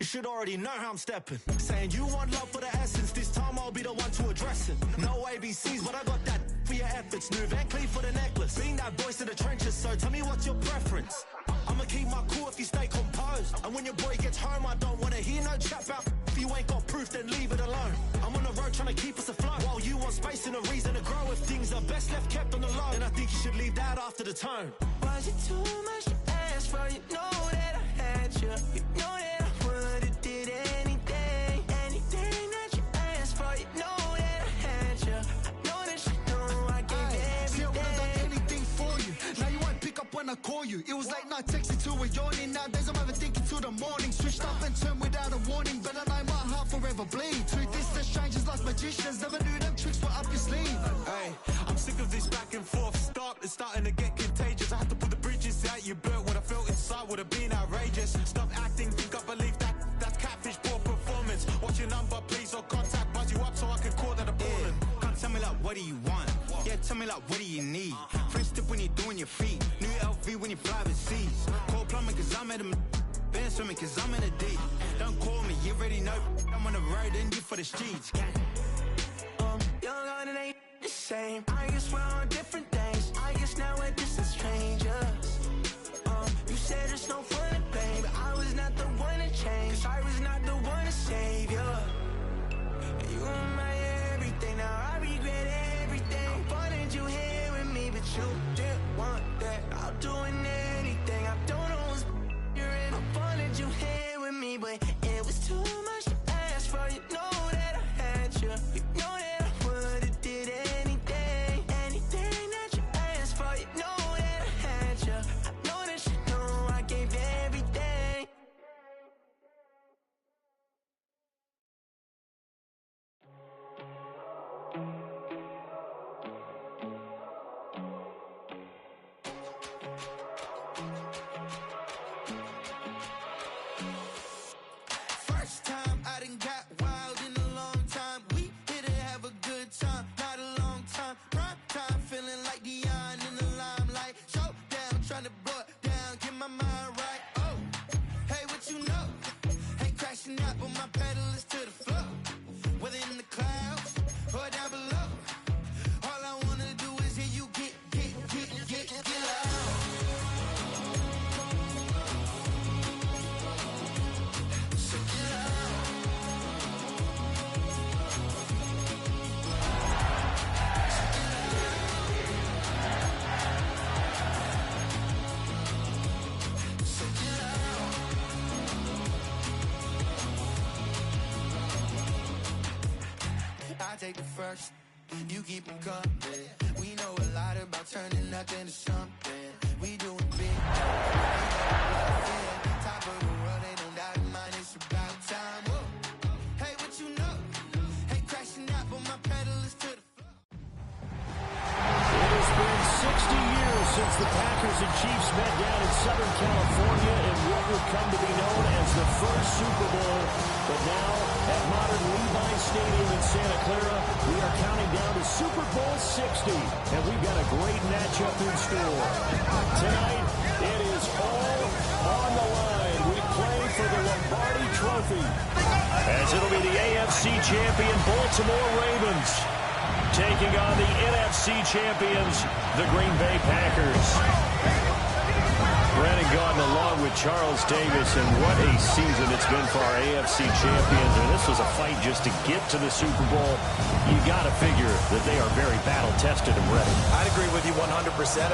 should already know how I'm stepping. Saying you want love for the essence, this time I'll be the one to address it. No ABCs, but I got that for your efforts. New Van Cleef for the necklace. Being that voice in the trenches, so tell me what's your preference. I'ma keep my cool if you stay composed. And when your boy gets home, I don't wanna hear no chat about if you ain't got proof, then leave it alone. I'm on the road trying to keep us afloat, while you want space and a reason to grow. If things are best left kept on the low, then I think you should leave that after the tone. Was it too much to ask for? You know that I had you. You know that I would've did anything. Anything that you asked for. You know that I had you. I know that you know I gave everything. See, I would've done anything for you. Now you won't pick up when I call you. It was late night texting to a yawning. Nowadays I'm overthinking till the morning. Switched up and turned without a warning, but I know my heart forever bleed. Two distant strangers like magicians. Never knew them tricks were up your sleeve. Hey, I'm sick of this back and forth. It's starting to get contagious. I had to put the bridges out you built. What I felt inside would have been outrageous. Stop acting, think I believe that's catfish, poor performance. What's your number, please, or contact, buzz you up so I can call that appalling. Come tell me like, what do you want? Yeah, tell me like, what do you need? French tip when you're doing your feet. New LV when you fly overseas. Call plumbing cause I'm at a been swimming cause I'm in a deep. Don't call me, you already know. I'm on the road and you for the streets. Young on it ain't the same. I guess we're on different things. I guess now we're distant strangers. You said it's no fun to blame, but I was not the one to change. Cause I was not the one to save you. You were my everything, now I regret everything. I wanted you here with me, but you didn't want that. I'll do anything, I don't know what's you're in. I wanted you here with me, but it was too much to ask for. You know that I had you. You know that I would've did anything. Anything that you asked for. You know that I had you. I know that you know I gave everything. First time I done got wild in a long time. We here to have a good time, not a long time. Prime time, feeling like Dion in the limelight. Showdown, trying to blow it down, get my mind right. Oh, hey, what you know? Ain't crashing out, but my pedal is to the floor. Whether in the clouds or down below, all I wanna do is hear you get loud. I take the first, you keep them coming. We know a lot about turning nothing to something. We doing big, top of the world, ain't no doubt in mind, it's about time. Whoa. Hey, what you know? Ain't crashing out, but my pedal is to the floor. It has been 60 years since the Packers and Chiefs met down in Southern California in what would come to be known as the first Super Bowl. But now, at modern Levi Stadium in Santa Clara, we are counting down to Super Bowl 60. And we've got a great matchup in store. Tonight, it is all on the line. We play for the Lombardi Trophy. As it'll be the AFC champion Baltimore Ravens taking on the NFC champions, the Green Bay Packers. Brandon Gaudin along with Charles Davis, and what a season it's been for our AFC champions. And this was a fight just to get to the Super Bowl. You got to figure that they are very battle-tested and ready. I'd agree with you 100%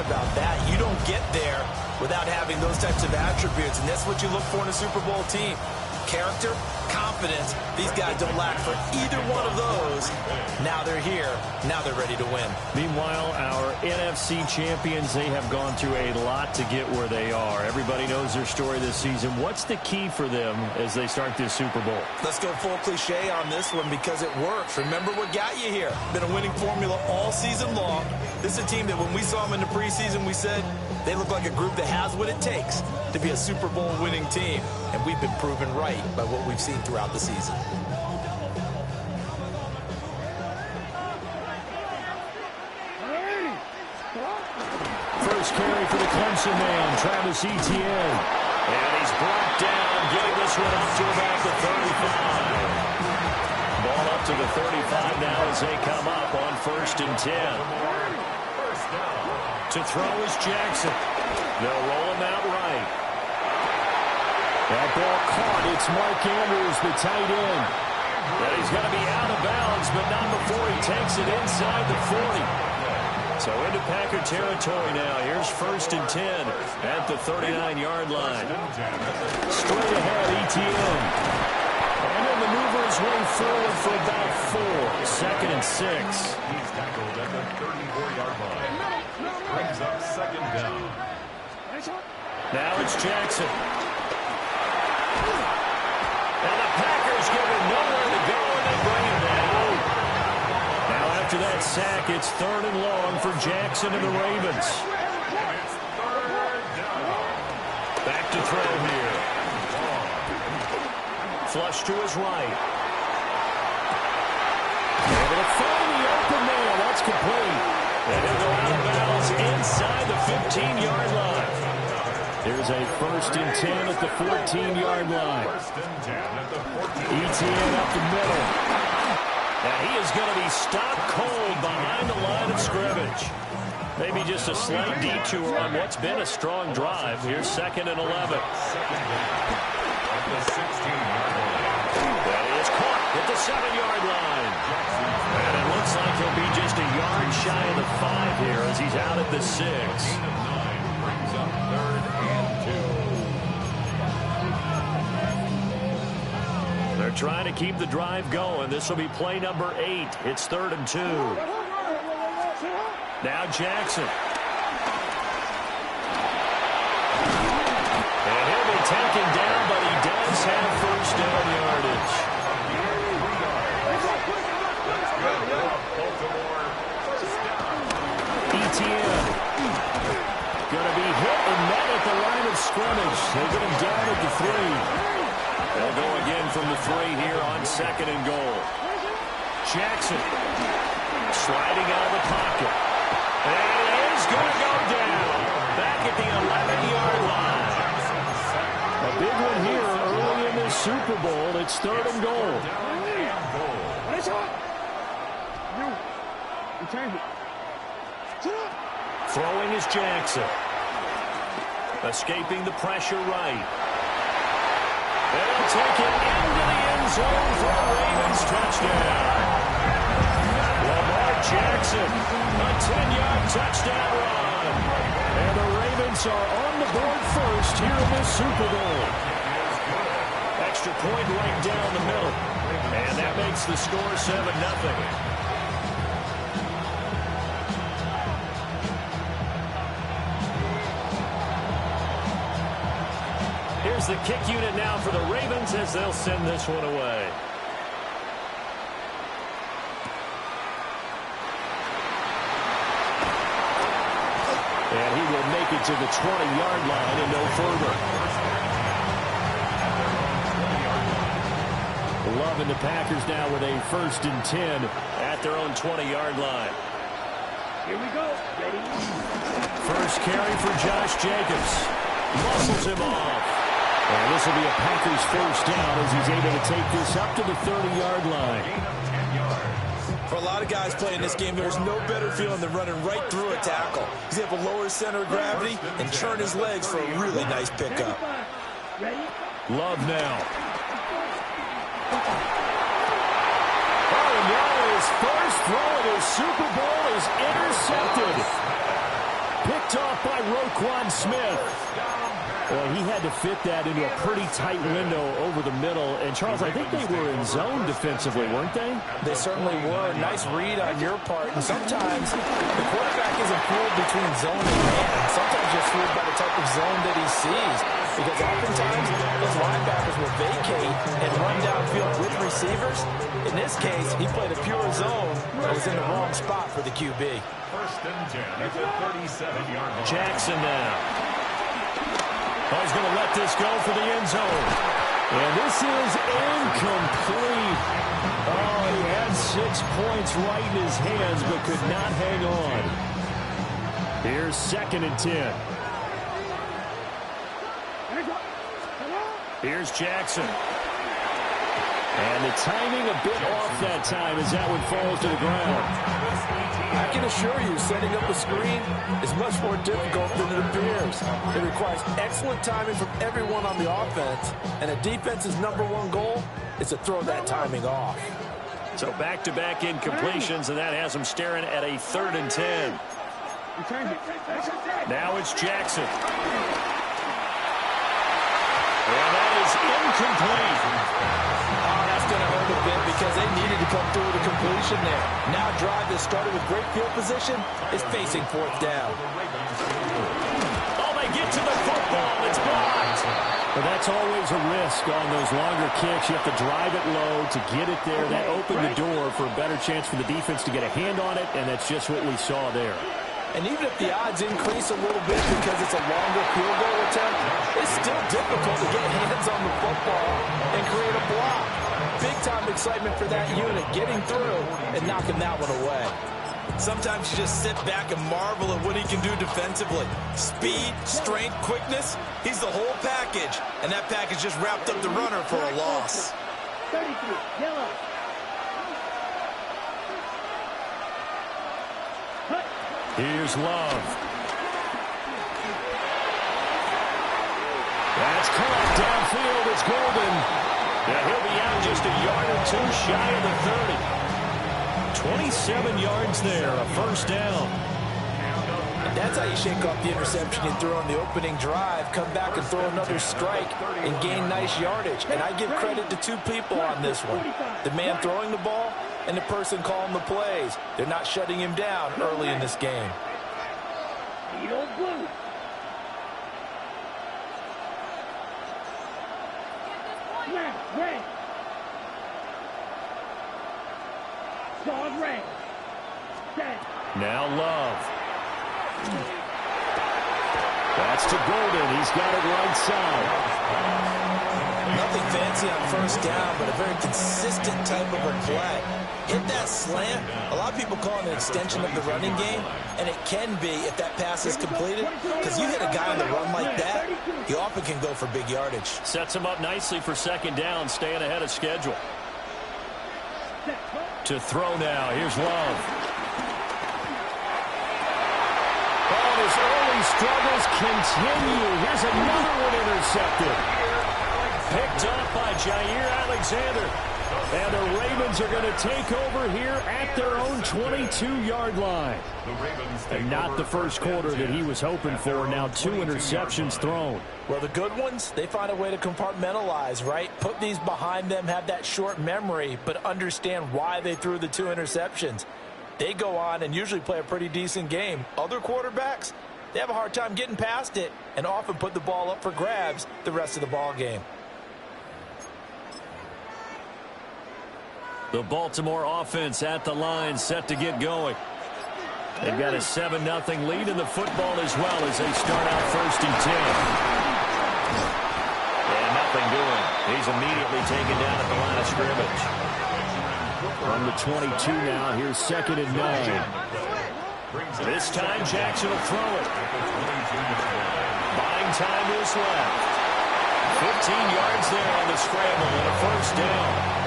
about that. You don't get there without having those types of attributes, and that's what you look for in a Super Bowl team. Character, confidence. These guys don't lack for either one of those. Now they're here. Now they're ready to win. Meanwhile, our NFC champions, they have gone through a lot to get where they are. Everybody knows their story this season. What's the key for them as they start this Super Bowl? Let's go full cliche on this one because it works. Remember what got you here. Been a winning formula all season long. This is a team that when we saw them in the preseason, we said they look like a group that has what it takes to be a Super Bowl winning team. And we've been proven right by what we've seen throughout the season. First carry for the Clemson man, Travis Etienne. And he's brought down, getting this one up to about the 35. Ball up to the 35 now as they come up on 1st and 10. To throw is Jackson. They'll roll him out right. That ball caught. It's Mark Andrews, the tight end. And he's going to be out of bounds, but not before he takes it inside the 40. So into Packer territory now. Here's 1st and 10 at the 39-yard line. Straight ahead, ETN. And he'll maneuver his way forward for about 4. 2nd and 6. He's tackled at the 34-yard line. Brings up 2nd down. Now it's Jackson. And the Packers give him nowhere to go, and they bring him down. Now after that sack, it's 3rd and long for Jackson and the Ravens. Back to throw here. Flush to his right. Able to find the open man. That's complete. And he'll go out of bounds inside the 15-yard line. There's a 1st and 10 at the 14-yard line. ETN up the middle. Now he is going to be stopped cold behind the line of scrimmage. Maybe just a slight detour on what's been a strong drive. Here's 2nd and 11. That is caught at the 7-yard line. And it looks like he'll be just a yard shy of the 5 here as he's out at the 6. They're trying to keep the drive going. This will be play number 8. It's 3rd and 2. Now Jackson. And he'll be taken down, but he does have 1st down yardage. ETN. Going to be hit and met at the line of scrimmage. They get him down at the 3. They'll go again from the 3 here on 2nd and goal. Jackson sliding out of the pocket. And it is going to go down. Back at the 11-yard line. A big one here early in this Super Bowl. It's 3rd and goal. Throwing is Jackson. Escaping the pressure right. They'll take it into the end zone for a Ravens touchdown. Lamar Jackson, a 10-yard touchdown run. And the Ravens are on the board first here in this Super Bowl. Extra point right down the middle. And that makes the score 7-0. Here's the kick unit now for the Ravens as they'll send this one away. And he will make it to the 20-yard line and no further. Love and the Packers now with a 1st and 10 at their own 20-yard line. Here we go. Ready? First carry for Josh Jacobs. Muscles him off. And this will be a Packers 1st down as he's able to take this up to the 30-yard line. For a lot of guys playing this game, there's no better feeling than running right through a tackle. He's able to lower his center of gravity and turn his legs for a really nice pickup. Love now. Oh, no, his first throw of the Super Bowl is intercepted. Picked off by Roquan Smith. Well, he had to fit that into a pretty tight window over the middle. And, Charles, I think they were in zone defensively, weren't they? They certainly were. Nice read on your part. And sometimes the quarterback isn't fooled between zone and man. Sometimes you're fooled by the type of zone that he sees. Because oftentimes those linebackers will vacate and run downfield with receivers. In this case, he played a pure zone that was in the wrong spot for the QB. 1st and 10 at the 37-yard line. Jackson now. Oh, he's going to let this go for the end zone. And this is incomplete. Oh, he had 6 points right in his hands, but could not hang on. Here's 2nd and 10. Here's Jackson. And the timing a bit off that time as that one falls to the ground. I can assure you, setting up a screen is much more difficult than it appears. It requires excellent timing from everyone on the offense, and a defense's #1 goal is to throw that timing off. So back-to-back incompletions, and that has them staring at a 3rd and 10. Now it's Jackson. And that is incomplete. Oh, that's going to hurt a bit because they needed to come through with a completion there. Now a drive that started with great field position is facing 4th down. Oh, they get to the football. It's blocked. But that's always a risk on those longer kicks. You have to drive it low to get it there. That opened the door for a better chance for the defense to get a hand on it, and that's just what we saw there. And even if the odds increase a little bit because it's a longer field goal attempt, it's still difficult to get hands on the football and create a block. Big-time excitement for that unit, getting through and knocking that one away. Sometimes you just sit back and marvel at what he can do defensively. Speed, strength, quickness, he's the whole package. And that package just wrapped up the runner for a loss. 33, yellow. Here's Love. That's caught downfield. It's Golden. Yeah, he'll be out just a yard or two shy of the 30. 27 yards there, a 1st down. And that's how you shake off the interception you threw on the opening drive, come back and throw another strike and gain nice yardage. And I give credit to 2 people on this one. The man throwing the ball and the person calling the plays. They're not shutting him down early in this game. Blue. Red. Dog red. Set. Now Love. That's to Golden. He's got it right side. Nothing fancy on 1st down, but a very consistent type of a play. Hit that slant. A lot of people call it an extension of the running game, and it can be if that pass is completed, because you hit a guy on the run like that, you often can go for big yardage. Sets him up nicely for 2nd down, staying ahead of schedule. To throw now. Here's Love. Oh, his early struggles continue. Here's another one intercepted. Picked up by Jair Alexander. And the Ravens are going to take over here at their own 22-yard line. And not the first quarter that he was hoping for. Now 2 interceptions thrown. Well, the good ones, they find a way to compartmentalize, right? Put these behind them, have that short memory, but understand why they threw the 2 interceptions. They go on and usually play a pretty decent game. Other quarterbacks, they have a hard time getting past it and often put the ball up for grabs the rest of the ball game. The Baltimore offense at the line, set to get going. They've got a 7-0 lead in the football as well as they start out 1st and 10. And nothing doing. He's immediately taken down at the line of scrimmage. From the 22 now, here's 2nd and 9. This time Jackson will throw it. Buying time is left. 15 yards there on the scramble and a 1st down.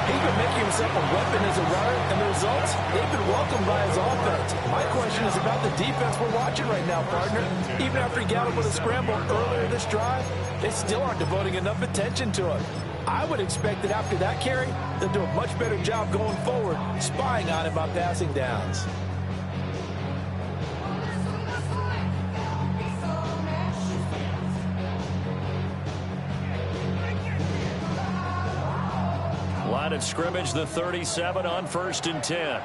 He's been making himself a weapon as a runner, and the results, they've been welcomed by his offense. My question is about the defense we're watching right now, partner. Even after he got him with a scramble earlier this drive, they still aren't devoting enough attention to him. I would expect that after that carry, they'll do a much better job going forward, spying on him on passing downs. Line of scrimmage, the 37 on 1st and 10.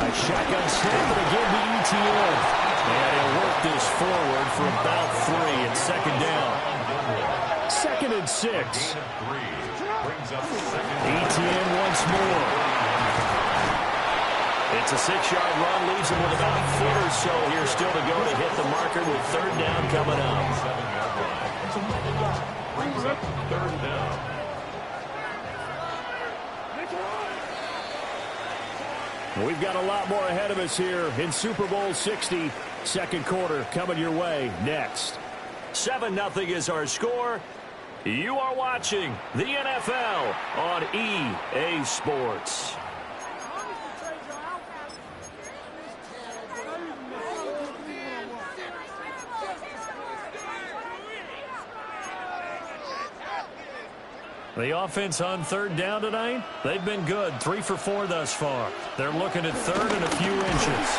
A shotgun snap, and again to ETN. And he'll work this forward for about 3 at 2nd down. 2nd and 6. ETN once more. It's a 6-yard run, leaves him with about a foot or so here still to go to hit the marker with 3rd down coming up. Brings up 3rd down. We've got a lot more ahead of us here in Super Bowl 60. 2nd quarter coming your way next. 7-0 is our score. You are watching the NFL on EA Sports. The offense on third down tonight, they've been good. 3 for 4 thus far. They're looking at third and a few inches.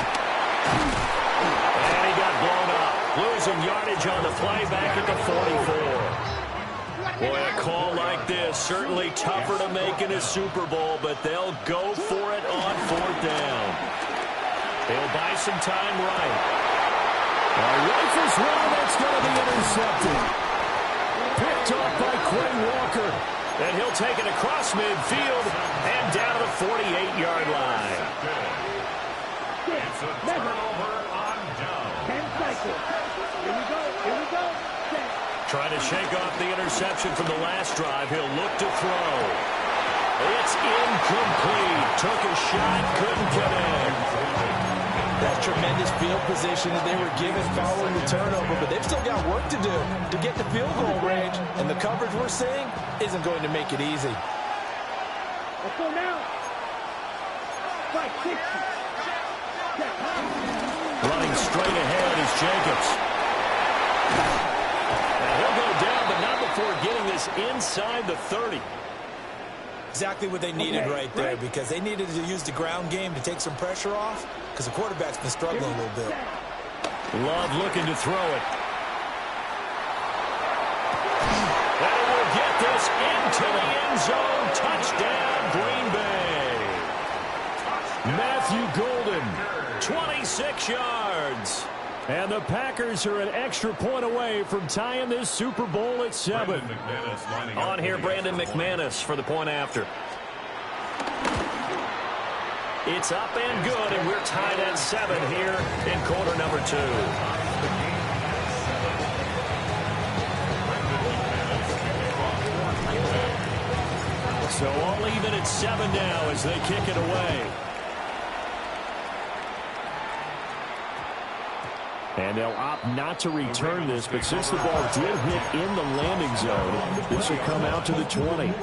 And he got blown up. Losing yardage on the play back at the 44. Boy, a call like this, certainly tougher to make in a Super Bowl, but they'll go for it on fourth down. They'll buy some time right. A rifles one that's going to be intercepted. Picked off by Quay Walker. And he'll take it across midfield and down to the 48-yard line. It's a turnover on down. 10 cycles. Here we go. Set. Trying to shake off the interception from the last drive. He'll look to throw. It's incomplete. Took a shot, couldn't connect. That tremendous field position that they were given following the turnover, but they've still got work to do to get the field goal range, and the coverage we're seeing isn't going to make it easy. Let's go now. 560. Running straight ahead is Jacobs. And he'll go down, but not before getting this inside the 30. Exactly what they needed right there, because they needed to use the ground game to take some pressure off, because the quarterback's been struggling a little bit. Love looking to throw it. And he will get this into the end zone. Touchdown, Green Bay. Matthew Golden, 26 yards. And the Packers are an extra point away from tying this Super Bowl at 7. On here, Brandon McManus for the point after. It's up and good, and we're tied at 7 here in quarter number 2. So all even at 7 now as they kick it away. And they'll opt not to return this, but since the ball did hit in the landing zone, this will come out to the 20.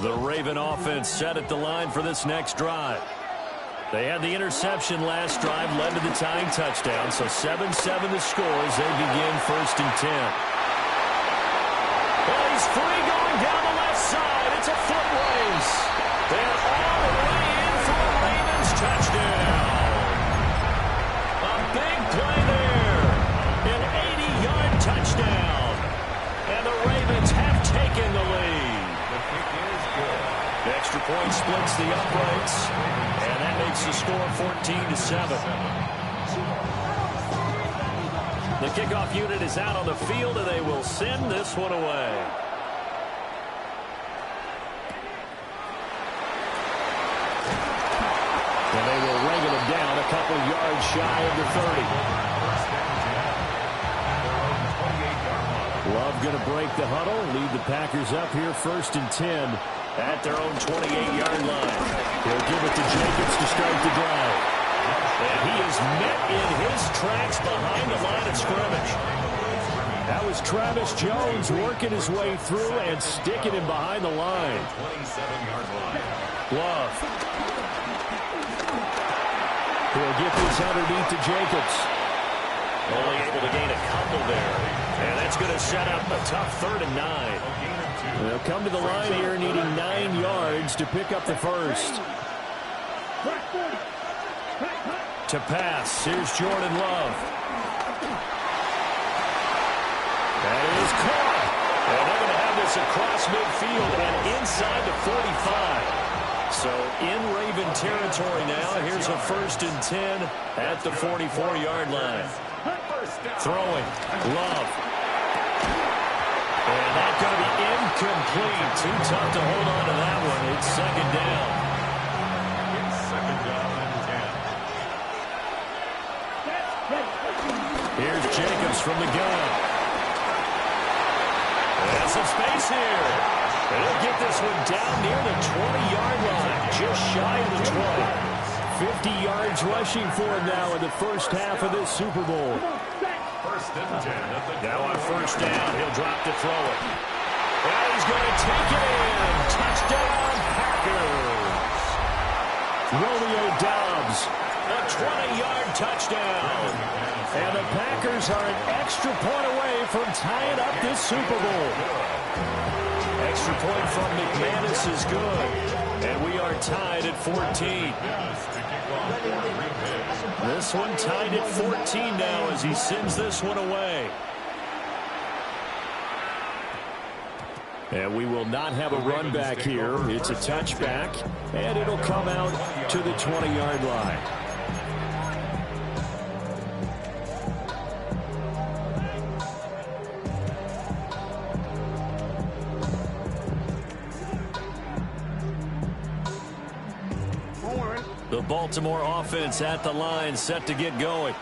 The Raven offense set at the line for this next drive. They had the interception last drive, led to the tying touchdown, so 7-7 the score as they begin 1st and 10. Well, he's free going down the left side. It's a foot race. They're all the way in for a Ravens touchdown. A big play there. An 80-yard touchdown. And the Ravens have taken the lead. The kick is good. The extra point splits the uprights, and that makes the score 14-7. The kickoff unit is out on the field, and they will send this one away. And they will wrangle him down a couple yards shy of the 30. Love going to break the huddle, lead the Packers up here 1st and 10 at their own 28-yard line. He'll give it to Jacobs to start the drive. And he is met in his tracks behind the line of scrimmage. That was Travis Jones working his way through and sticking him behind the line. 27-yard line. Love. He'll get this underneath to Jacobs. Only able to gain a couple there. And that's going to set up a tough 3rd and 9. They'll come to the line here needing 9 yards to pick up the first. To pass, here's Jordan Love. That is caught. And they're going to have this across midfield and inside the 45. So in Raven territory now, here's a 1st and 10 at the 44-yard line. Throwing, Love. And that's going to be incomplete. Too tough to hold on to that one. It's 2nd down. It's 2nd down and 10. Here's Jacobs from the gun. And some space here. And he'll get this one down near the 20-yard line, just shy of the 20. 50 yards rushing for him now in the first half of this Super Bowl. Now on first down, he'll drop to throw it. And he's going to take it in. Touchdown, Packers. Romeo Doubs, a 20-yard touchdown. And the Packers are an extra point away from tying up this Super Bowl. Extra point from McManus is good. And we are tied at 14. This one tied at 14 now as he sends this one away. And we will not have a run back here. It's a touchback, and it'll come out to the 20-yard line. The Baltimore offense at the line, set to get going.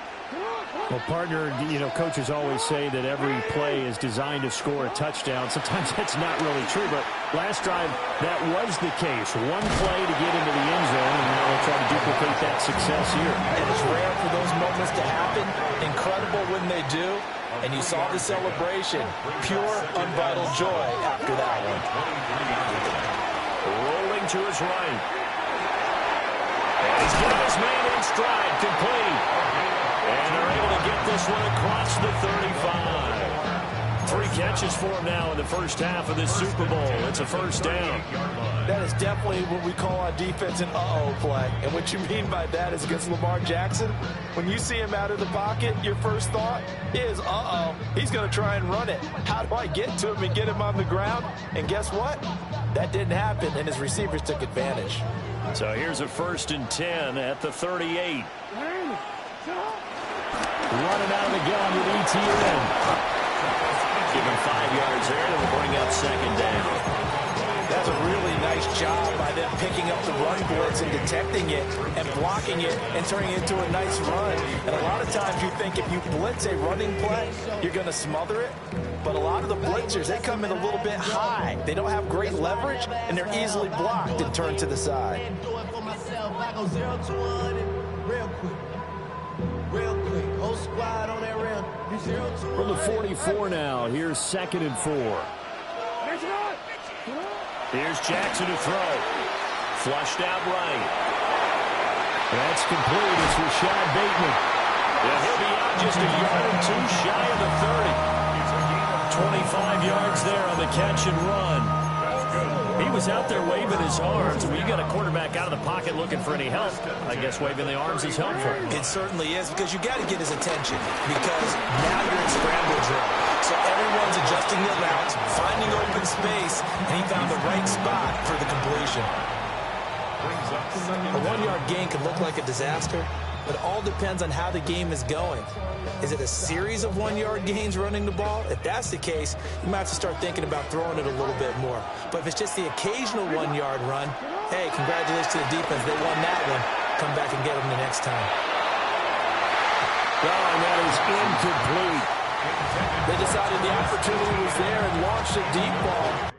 Well, partner, coaches always say that every play is designed to score a touchdown. Sometimes that's not really true, but last drive, that was the case. One play to get into the end zone, and they'll try to duplicate that success here. And it's rare for those moments to happen. Incredible when they do. And you saw the celebration. Pure, unbridled joy after that one. Rolling to his right. And he's got his man in stride, complete. And they're able to get this one across the 35. 3 catches for him now in the first half of this Super Bowl. It's a first down. That is definitely what we call on defense an uh-oh play. And what you mean by that is against Lamar Jackson, when you see him out of the pocket, your first thought is, uh-oh, he's going to try and run it. How do I get to him and get him on the ground? And guess what? That didn't happen, and his receivers took advantage. So here's a 1st and 10 at the 38. Running out of the gun with ETN. Give him 5 yards there, and it'll bring up 2nd down. That's a really nice job by them picking up the run blitz and detecting it and blocking it and turning it into a nice run. And a lot of times you think if you blitz a running play, you're going to smother it. But a lot of the blitzers, they come in a little bit high. They don't have great leverage, and they're easily blocked and turned to the side. From the 44 now, here's 2nd and 4. Here's Jackson to throw. Flushed out right. That's complete. It's Rashad Bateman. Yeah, he'll be out just a yard or 2 shy of the 30. 25 yards there on the catch and run. He was out there waving his arms. When you got a quarterback out of the pocket looking for any help, I guess waving the arms is helpful. It certainly is, because you got to get his attention, because now you're in scramble drill. So everyone's adjusting their routes, finding open space, and he found the right spot for the completion. A 1-yard gain can look like a disaster, but it all depends on how the game is going. Is it a series of 1-yard gains running the ball? If that's the case, you might have to start thinking about throwing it a little bit more. But if it's just the occasional 1-yard run, hey, congratulations to the defense. They won that one. Come back and get them the next time. Oh, and that is incomplete. They decided the opportunity was there and launched a deep ball.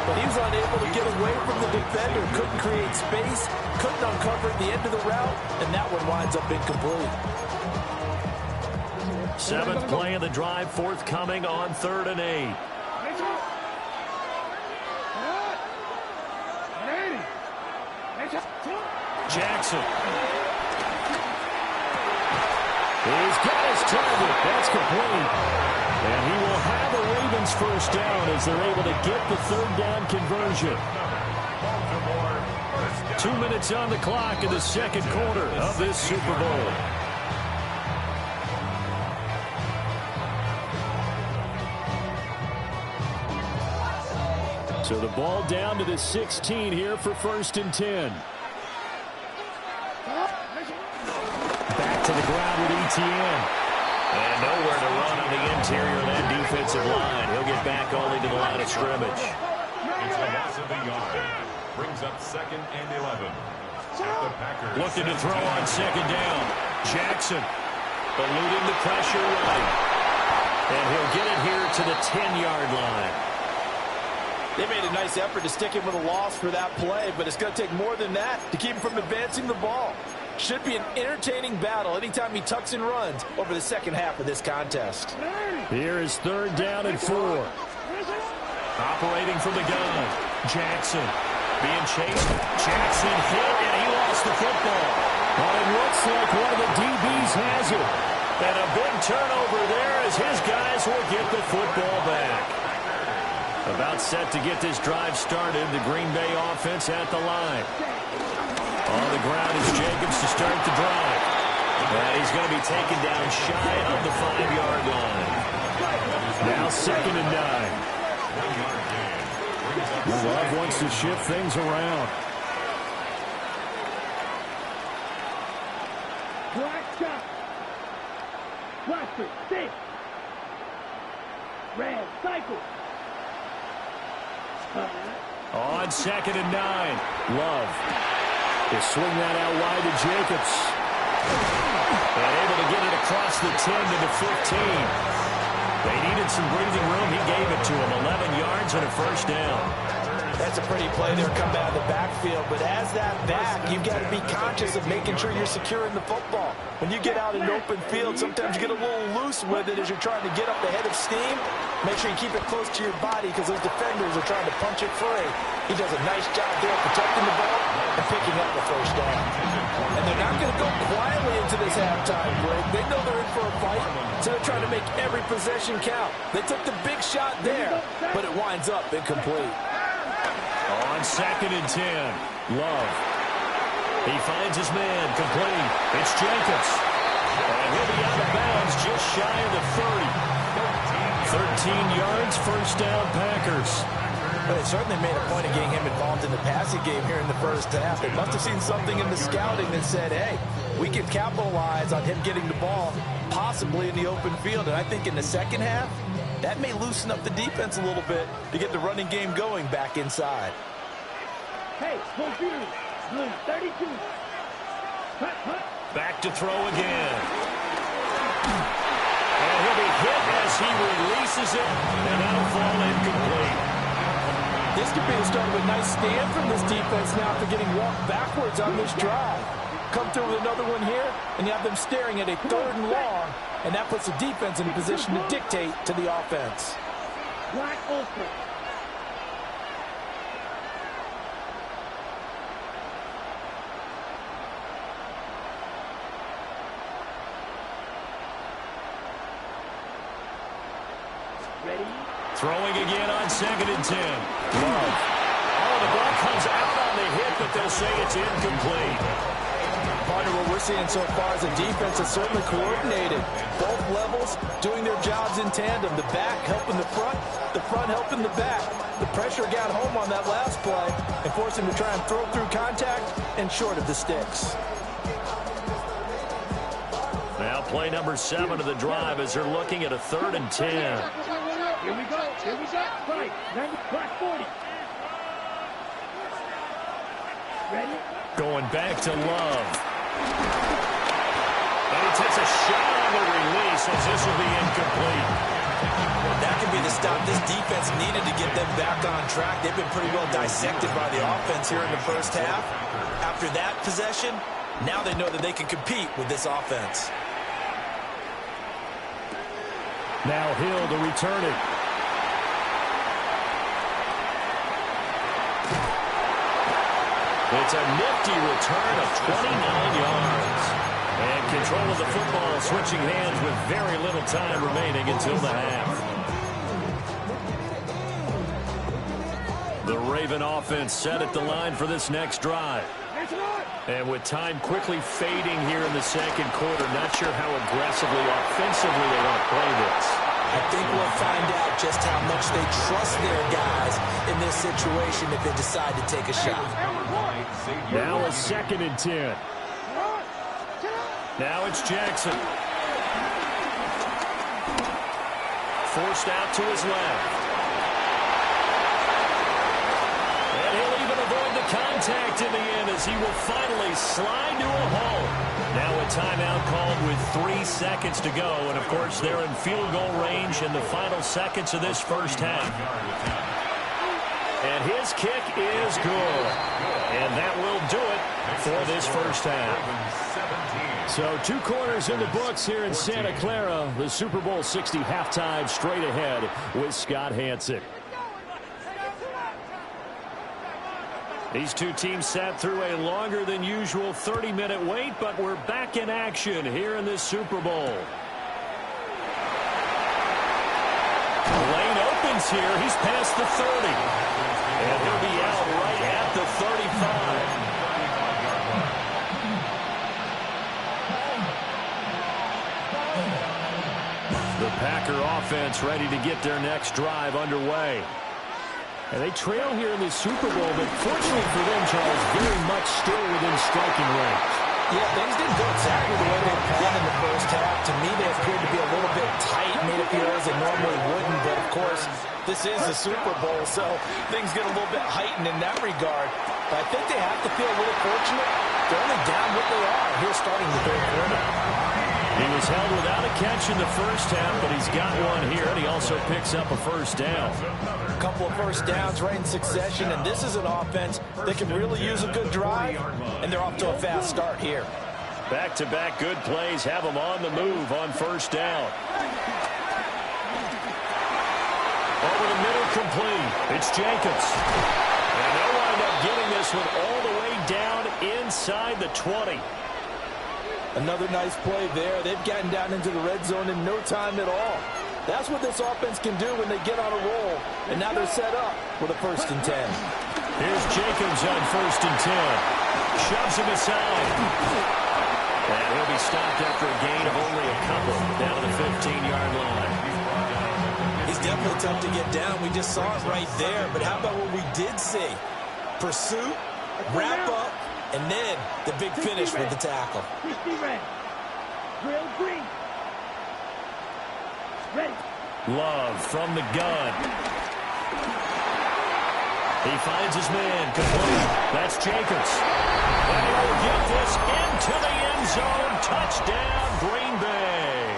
But he was unable to get away from the defender, couldn't create space, couldn't uncover at the end of the route, and that one winds up incomplete. 7th play of the drive, forthcoming on 3rd and 8. Jackson. He's got his target. That's complete. And he will have a Ravens first down as they're able to get the 3rd down conversion. 2 minutes on the clock in the 2nd quarter of this Super Bowl. So the ball down to the 16 here for 1st and 10. Back to the ground with ETN. And nowhere to run on the interior of that defensive line. He'll get back only to the line of scrimmage. It's a loss of a yard. Brings up 2nd and 11. Looking to throw on 2nd down. Jackson eluding the pressure right. And he'll get it here to the 10-yard line. They made a nice effort to stick him with a loss for that play, but it's going to take more than that to keep him from advancing the ball. Should be an entertaining battle anytime he tucks and runs over the second half of this contest. Here is 3rd down and 4. Operating from the gun. Jackson being chased. Jackson hit, and he lost the football. But it looks like one of the DBs has it. And a big turnover there as his guys will get the football back. About set to get this drive started, the Green Bay offense at the line. On the ground is Jacobs to start the drive. And he's going to be taken down shy of the 5-yard line. Now 2nd and 9. Love wants to shift things around. Black shot. Blaster, 6. Red, cycle. On 2nd and 9. Love. They swing that out wide to Jacobs. And able to get it across the 10 to the 15. They needed some breathing room. He gave it to them. 11 yards and a 1st down. That's a pretty play there coming out of the backfield. But as that back, you've got to be conscious of making sure you're securing the football. When you get out in the open field, sometimes you get a little loose with it as you're trying to get up the head of steam. Make sure you keep it close to your body because those defenders are trying to punch it free. He does a nice job there protecting the ball and picking up the 1st down. And they're not going to go quietly into this halftime break. They know they're in for a fight, so they're trying to make every possession count. They took the big shot there, but it winds up incomplete. On 2nd and 10, Love. He finds his man, complete. It's Jacobs. And he'll be out of bounds just shy of the 30. 13 yards, 1st down, Packers. But they certainly made a point of getting him involved in the passing game here in the 1st half. They must have seen something in the scouting that said, hey, we can capitalize on him getting the ball possibly in the open field. And I think in the 2nd half, that may loosen up the defense a little bit to get the running game going back inside. Hey, go blue. Blue, 32. Hut, hut. Back to throw again. And he'll be hit as he releases it, and that'll fall incomplete. This could be the start of a nice stand from this defense now after getting walked backwards on this drive. Come through with another one here, and you have them staring at a 3rd and long, and that puts the defense in a position to dictate to the offense. Black Ultra. Ready? Throwing again on 2nd and 10. Love. Oh, the ball comes out on the hit, but they'll say it's incomplete. Partner, what we're seeing so far is a defense that's certainly coordinated. Both levels doing their jobs in tandem. The back helping the front helping the back. The pressure got home on that last play and forced him to try and throw through contact and short of the sticks. Now play number 7 of the drive as they're looking at a 3rd and 10. Here we go. Here we go. Right. Black 40. Ready? Going back to Love. And he takes a shot on the release as this will be incomplete. That could be the stop this defense needed to get them back on track. They've been pretty well dissected by the offense here in the 1st half. After that possession, now they know that they can compete with this offense. Now Hill to return it. It's a nifty return of 29 yards. And control of the football switching hands with very little time remaining until the half. The Raven offense set at the line for this next drive. And with time quickly fading here in the 2nd quarter, not sure how aggressively, offensively they want to play this. I think we'll find out just how much they trust their guys in this situation if they decide to take a shot. Now a 2nd and 10. Now it's Jackson. forced out to his left. And he'll even avoid the contact in the end as he will finally slide to a halt. Now a timeout called with 3 seconds to go. And, of course, they're in field goal range in the final seconds of this first half. And his kick is good. And that will do it for this first half. So 2 quarters in the books here in Santa Clara. The Super Bowl 60 halftime straight ahead with Scott Hanson. These 2 teams sat through a longer than usual 30-minute wait, but we're back in action here in this Super Bowl. The lane opens here. He's past the 30. And he'll be out right at the 35. The Packer offense ready to get their next drive underway. And they trail here in the Super Bowl, but fortunately for them, Charles, very much still within striking range. Yeah, things didn't go exactly the way they planned in the first half. To me, they appeared to be a little bit tight, made it feel as they normally wouldn't. But, of course, this is the Super Bowl, so things get a little bit heightened in that regard. But I think they have to feel a little fortunate. They're only down what they are here starting the third quarter. He was held without a catch in the first half, but he's got one here, and he also picks up a first down. A couple of first downs right in succession, and this is an offense that can really use a good drive, and they're off to a fast start here. Back-to-back good plays have them on the move on first down. Over the middle complete. It's Jacobs. And they'll wind up getting this one all the way down inside the 20. Another nice play there. They've gotten down into the red zone in no time at all. That's what this offense can do when they get on a roll. And now they're set up with a 1st and 10. Here's Jacobs on 1st and 10. Shoves him aside. And he'll be stopped after a gain of only a couple down to the 15-yard line. He's definitely tough to get down. We just saw it right there. But how about what we did see? Pursuit, wrap up, and then the big finish with the tackle. Love from the gun. He finds his man complete. That's Jacobs. And he'll get this into the end zone. Touchdown, Green Bay.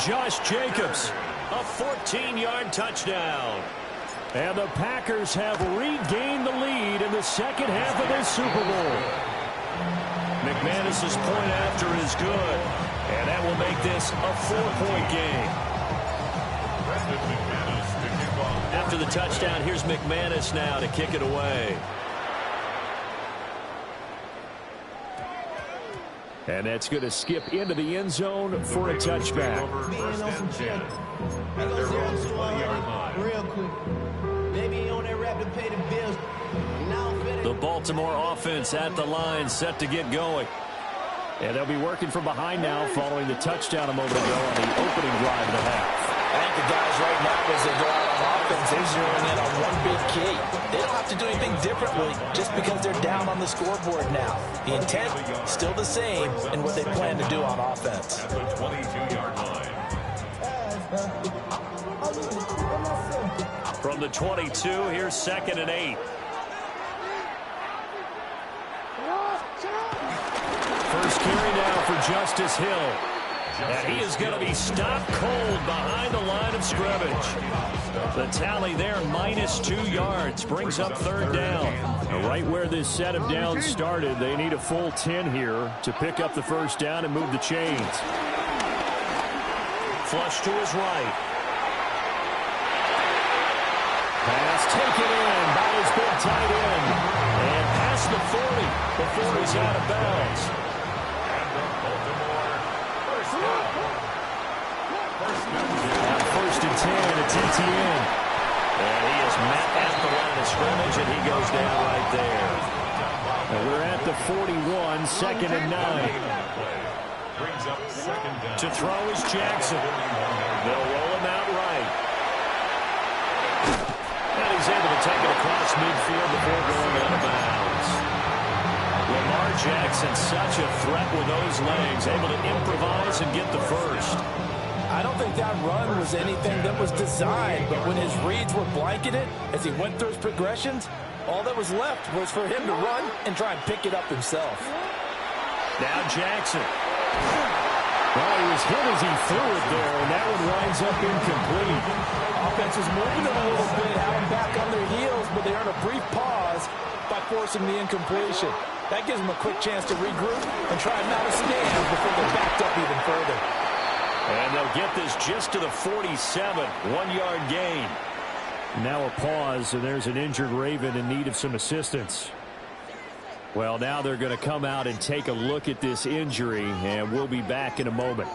Josh Jacobs, a 14-yard touchdown. And the Packers have regained the lead in the second half of this Super Bowl. McManus's point after is good. And that will make this a 4-point game. After the touchdown, here's McManus now to kick it away. And that's going to skip into the end zone for a touchback. Real quick. Maybe on that rap to pay the bills. The Baltimore offense at the line, set to get going. And they'll be working from behind now following the touchdown a moment ago on the opening drive of the half. I think the guys right now, as they go out on offense, they're zeroing in on one big key. They don't have to do anything differently just because they're down on the scoreboard now. The intent, still the same in what they plan to do on offense. At the 22-yard line. From the 22, here's 2nd and 8. First carry now for Justice Hill. And he is going to be stopped cold behind the line of scrimmage. The tally there, -2 yards, brings up 3rd down. And right where this set of downs started, they need a full 10 here to pick up the first down and move the chains. Flush to his right. Pass taken in by his big tight end. And past the 40 before he's out of bounds. On 1st and 10, it's Etienne. And he is met at the line of scrimmage, and he goes down right there. And we're at the 41, 2nd and 9. To throw is Jackson. They'll roll him out right. And he's able to take it across midfield before going out of bounds. Lamar Jackson, such a threat with those legs, able to improvise and get the first. I I don't think that run was anything that was designed, but when his reads were blanketed as he went through his progressions, all that was left was for him to run and try and pick it up himself. Now Jackson. Well, he was hit as he threw it there, and that one winds up incomplete. Offense was moving it a little bit, had them back on their heels, but they earned a brief pause by forcing the incompletion. That gives them a quick chance to regroup and try and mount a stand before they're backed up even further. And they'll get this just to the 47, 1-yard gain. Now a pause, and there's an injured Raven in need of some assistance. Well, now they're going to come out and take a look at this injury, and we'll be back in a moment.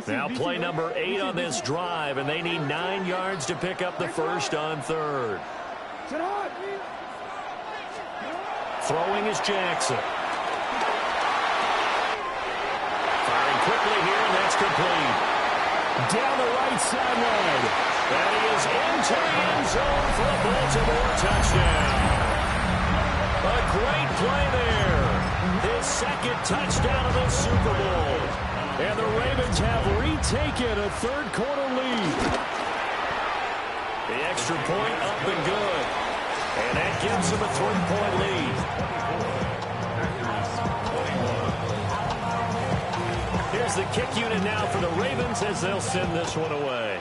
Now play number 8 on this drive, and they need 9 yards to pick up the first on third. Throwing is Jackson. Firing quickly here, and that's complete. Down the right sideline. And he is into the end zone for a Baltimore touchdown. A great play there. His second touchdown of the Super Bowl. And the Ravens have retaken a third-quarter lead. The extra point up and good. And that gives them a 3-point lead. Here's the kick unit now for the Ravens as they'll send this one away.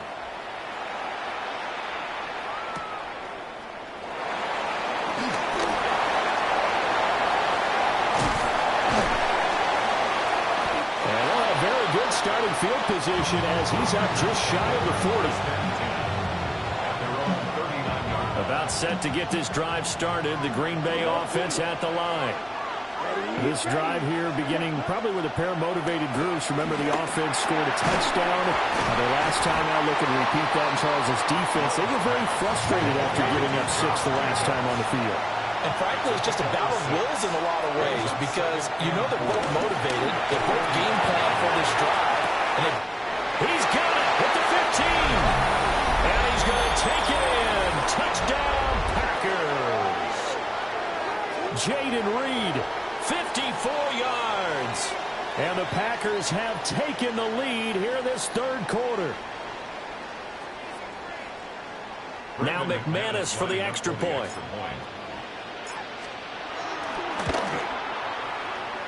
Starting field position as he's out just shy of the 40. About set to get this drive started. The Green Bay offense at the line. This drive here beginning probably with a pair of motivated groups. Remember, the offense scored a touchdown. The last time out, look and repeat that in Charles' defense. They were very frustrated after giving up 6 the last time on the field. And frankly, it's just a battle of wills in a lot of ways because you know they're both motivated. They're both game plan for this drive. And he's got it at the 15. And he's going to take it in. Touchdown, Packers. Jayden Reed, 54 yards. And the Packers have taken the lead here this third quarter. Now McManus for the extra point.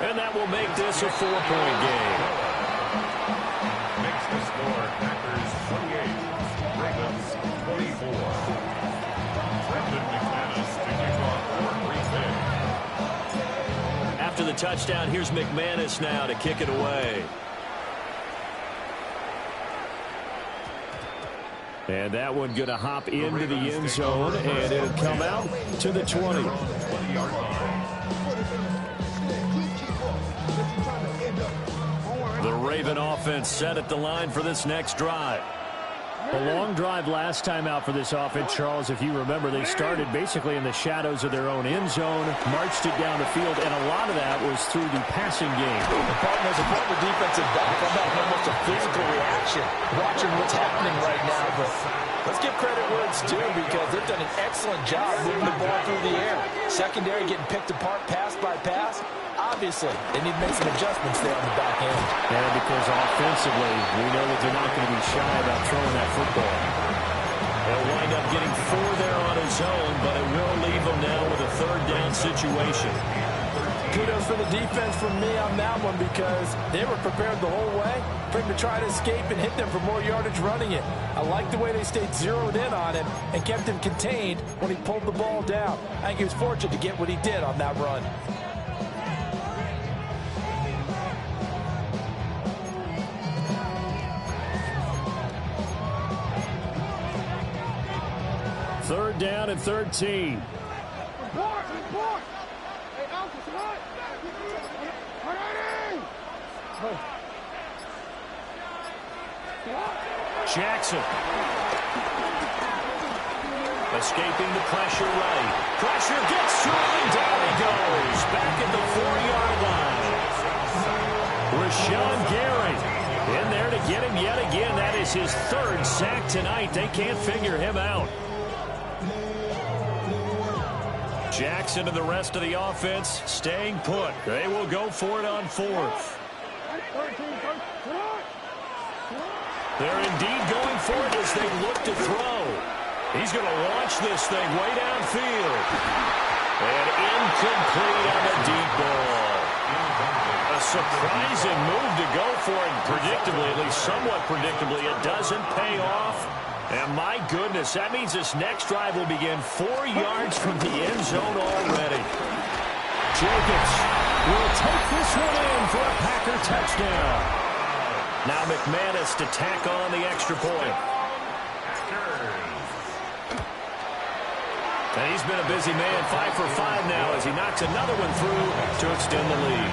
And that will make this a 4-point game. Makes the score Packers 28, Ravens 24. Brendan McManus to kick off for Green Bay. After the touchdown, here's McManus now to kick it away. And that one going to hop into the end zone, and it'll come out to the 20. 20-yard line. The Raven offense set at the line for this next drive. A long drive last time out for this offense, Charles. If you remember, they started basically in the shadows of their own end zone, marched it down the field, and a lot of that was through the passing game. The partners are putting the defensive back. I'm having almost a physical reaction watching what's happening right now. But let's give credit where it's due because they've done an excellent job moving the ball through the air. Secondary getting picked apart pass by pass. Obviously, they need to make some adjustments there on the back end. And because offensively, we know that they're not going to be shy about throwing that football. They'll wind up getting 4 there on his own, but it will leave them now with a third down situation. Kudos for the defense from me on that one because they were prepared the whole way for him to try to escape and hit them for more yardage running it. I like the way they stayed zeroed in on him and kept him contained when he pulled the ball down. I think he was fortunate to get what he did on that run. Third down and 13. Jackson. Escaping the pressure right. Pressure gets to him, and down he goes. Back at the 4-yard line. Rashawn Gary in there to get him yet again. That is his third sack tonight. They can't figure him out. Jackson and the rest of the offense staying put. They will go for it on fourth. They're indeed going for it as they look to throw. He's going to launch this thing way downfield. And incomplete on the deep ball. A surprising move to go for it. Predictably, at least somewhat predictably, it doesn't pay off. And my goodness, that means this next drive will begin 4 yards from the end zone already. Jacobs will take this one in for a Packer touchdown. Now McManus to tack on the extra point. And he's been a busy man, 5 for 5 now as he knocks another one through to extend the lead.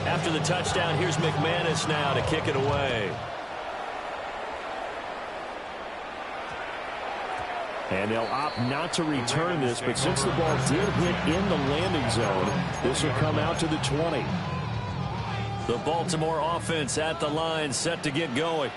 After the touchdown, here's McManus now to kick it away. And they'll opt not to return this, but since the ball did hit in the landing zone, this will come out to the 20. The Baltimore offense at the line, set to get going.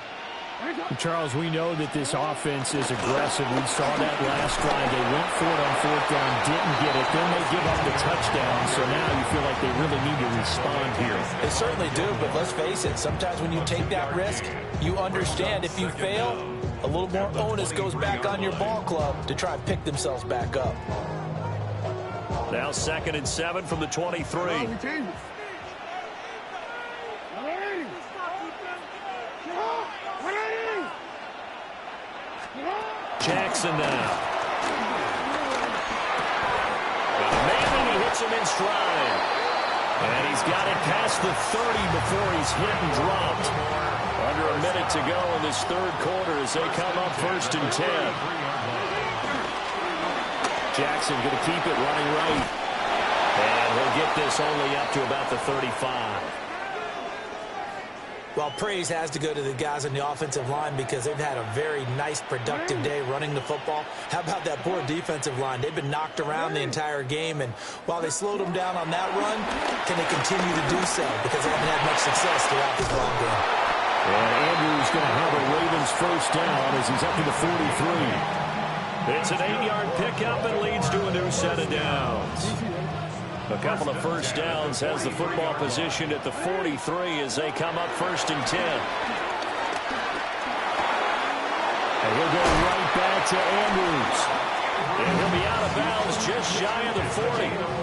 Charles, we know that this offense is aggressive. We saw that last drive. They went for it on 4th down, didn't get it. Then they give up the touchdown, so now you feel like they really need to respond here. They certainly do, but let's face it, sometimes when you take that risk, you understand if you fail, a little more onus goes back on your ball club to try and pick themselves back up. Now 2nd and 7 from the 23. Jackson now. Maybe he hits him in stride. And he's got it past the 30 before he's hit and dropped. Under a minute to go in this 3rd quarter as they come up 1st and 10. Jackson going to keep it running right. And he'll get this only up to about the 35. Well, praise has to go to the guys on the offensive line because they've had a very nice, productive day running the football. How about that poor defensive line? They've been knocked around the entire game, and while they slowed them down on that run, can they continue to do so? Because they haven't had much success throughout this ball game. And Andrews going to have a Ravens 1st down as he's up to the 43. It's an 8-yard pickup and leads to a new set of downs. A couple of 1st downs, has the football position at the 43 as they come up 1st and 10. And he'll go right back to Andrews. And he'll be out of bounds just shy of the 40.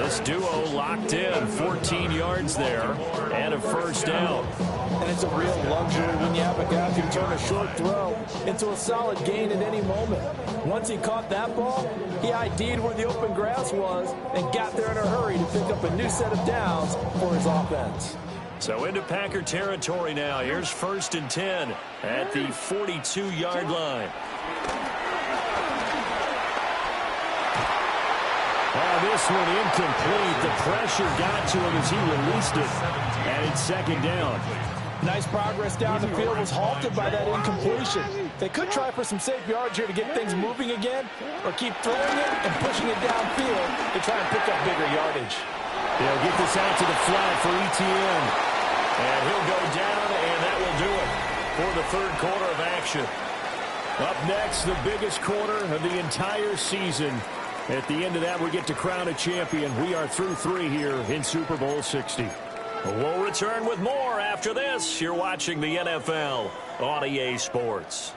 This duo locked in, 14 yards there, and a 1st down. And it's a real luxury when you have a guy who can turn a short throw into a solid gain at any moment. Once he caught that ball, he ID'd where the open grass was and got there in a hurry to pick up a new set of downs for his offense. So into Packer territory now. Here's 1st and 10 at the 42-yard line. This one incomplete. The pressure got to him as he released it. And it's 2nd down. Nice progress down the field was halted by that incompletion. They could try for some safe yards here to get things moving again, or keep throwing it and pushing it downfield to try and pick up bigger yardage. They'll get this out to the flat for Etienne. And he'll go down, and that will do it for the 3rd quarter of action. Up next, the biggest quarter of the entire season. At the end of that, we get to crown a champion. We are through 3 here in Super Bowl 60. We'll return with more after this. You're watching the NFL on EA Sports.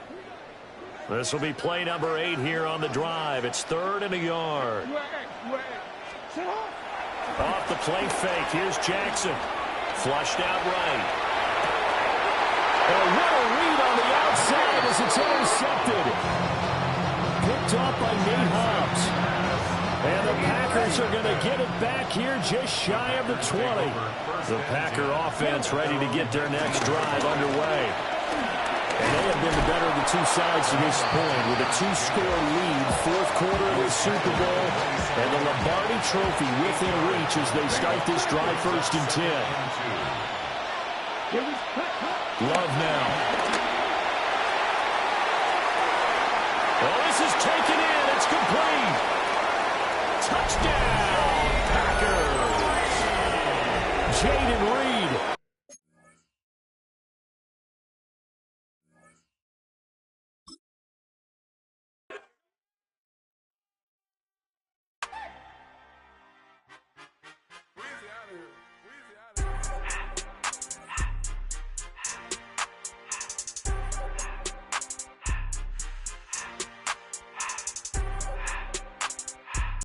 This will be play number 8 here on the drive. It's 3rd and a yard. Off the play fake. Here's Jackson. Flushed out right. Oh, what a read on the outside as it's intercepted. Picked off by Nate Hobbs. And the Packers are going to get it back here just shy of the 20. The Packer offense ready to get their next drive underway. And they have been the better of the two sides to this point with a 2-score lead, 4th quarter of the Super Bowl, and the Lombardi Trophy within reach as they start this drive 1st and 10. Love now. Well, this is taken